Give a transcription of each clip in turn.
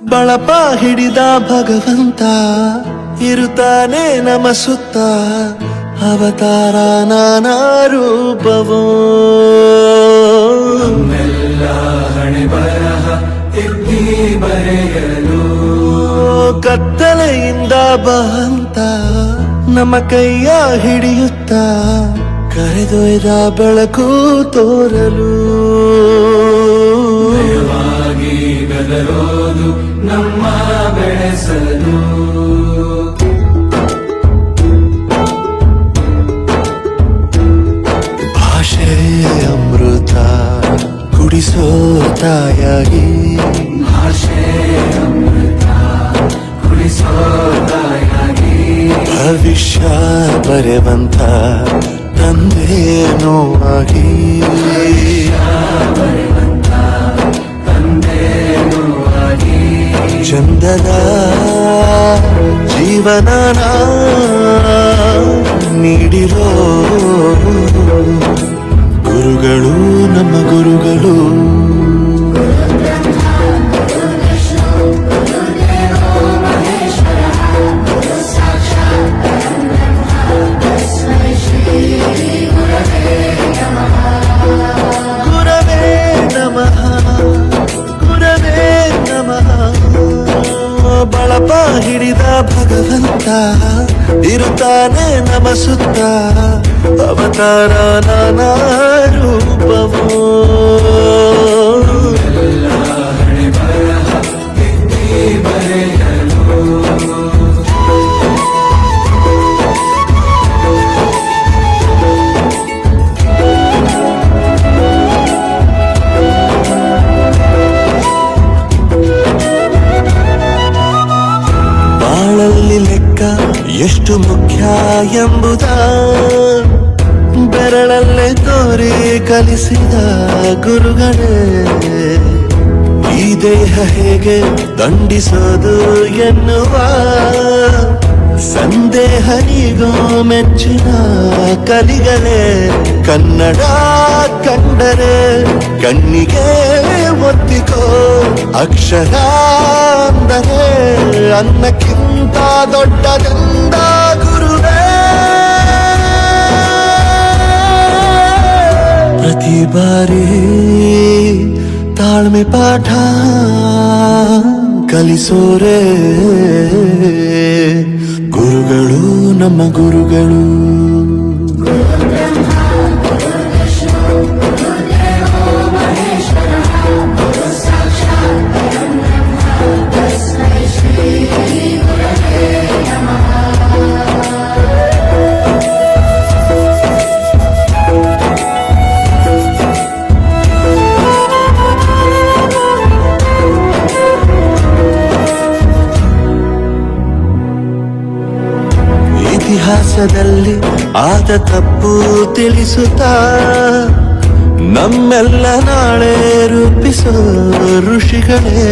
ಬಳಪ ಹಿಡಿದ ಭಗವಂತ ಇರುತ್ತಾನೆ ನಮ ಸುತ್ತ ಅವತಾರ ನಾನಾ ರೂಪವೋ ನಮ್ಮೆಲ್ಲ ಹಣೆ ಬರಹ ತಿದ್ದಿ ಬರೆಯಲು ಕತ್ತಲೆಯಿಂದ ಬಂತ ನಮ್ಮ ಕೈಯ ಹಿಡಿಯುತ್ತ ಕರೆದೊಯ್ದ ಬೆಳಕು ತೋರಲು ದಯವಾಗಿ ಗದರೋದು ನಮ್ಮ ಬೆಳೆಸಲು ಭಾಷೆ ಅಮೃತ ಕುಡಿಸೋ ತಾಯಾಗಿ ಭಾಷೆ ಅಮೃತ ಕುಡಿಸೋ ತಾಯಾಗಿ ಭವಿಷ್ಯ ಬರೆವಂತ ತಂದೇನೋ ಆಗಿ ತಂದೇನೂ ಆಗಿ ಚಂದದ ಜೀವನನ ನೀಡಿರೋ ಗುರುಗಳು ನಮ್ಮ ಗುರುಗಳು ಗುರವೇ ನಮಃ ಗುರವೇ ನಮಃ ಬಳಪ ಹಿಡಿದ ಭಗವಂತ ಇರುತ್ತಾನೆ ನಮ ಸುತ್ತ ಅವತಾರ ನಾನಾ ರೂಪವೋ ಎಲ್ಲ ಹಣೆ ಬರಹ ತಿದ್ದಿ ಬರೆಯಲು ಬಾಳಲ್ಲಿ ಲೆಕ್ಕ ಎಷ್ಟು ಮುಖ್ಯ ಎಂಬುದ ಬೆರಳಲ್ಲೇ ತೋರಿ ಕಲಿಸಿದ ಗುರುಗಳೇ ಈ ದೇಹ ಹೇಗೆ ದಂಡಿಸೋದು ಎನ್ನುವ ಸಂದೇಹನಿಗೋ ಮೆಚ್ಚಿನ ಕಲಿಗಳೇ ಕನ್ನಡ ಕಂಡರೆ ಕಣ್ಣಿಗೆ ಒತ್ತಿಕೋ ಅಕ್ಷರ ಅಂದರೆ ಅನ್ನಕ್ಕಿಂತ ದೊಡ್ಡದೆಂದ ಗುರುವೇ ಪ್ರತಿ ಬಾರಿ ತಾಳ್ಮೆ ಪಾಠ ಕಲಿಸೋರೆ ಗುರುಗಳು ನಮ್ಮ ಗುರುಗಳು ಇತಿಹಾಸದಲ್ಲಿ ಆದ ತಪ್ಪು ತಿಳಿಸುತ್ತಾ ನಮ್ಮೆಲ್ಲ ನಾಳೆ ರೂಪಿಸೋ ಋಷಿಗಳೇ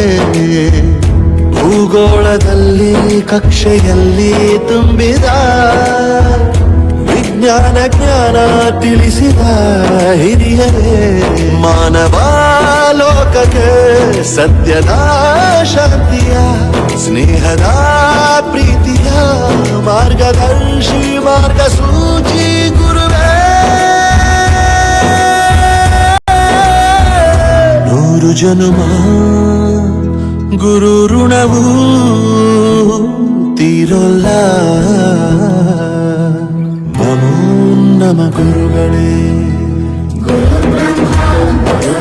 ಭೂಗೋಳದಲ್ಲಿ ಕಕ್ಷೆಯಲ್ಲಿ ತುಂಬಿದ ವಿಜ್ಞಾನ ಜ್ಞಾನ ತಿಳಿಸಿದ ಹಿರಿಯರೇ ಮಾನವ ಲೋಕಕ್ಕೆ ಸತ್ಯದ ಶಾಂತಿಯ ಸ್ನೇಹದ ಪ್ರೀತಿಯ ಮಾರ್ಗದರ್ಶಿ ಮಾರ್ಗಸೂಚಿ ಗುರುವೇ ನೂರು ಜನುಮ ಗುರು ಋಣವು ತೀರೋಲ್ಲ ನಮೋ ನಮ ಗುರುಗಳೇ ಗುರು ಬ್ರಹ್ಮ ಗುರು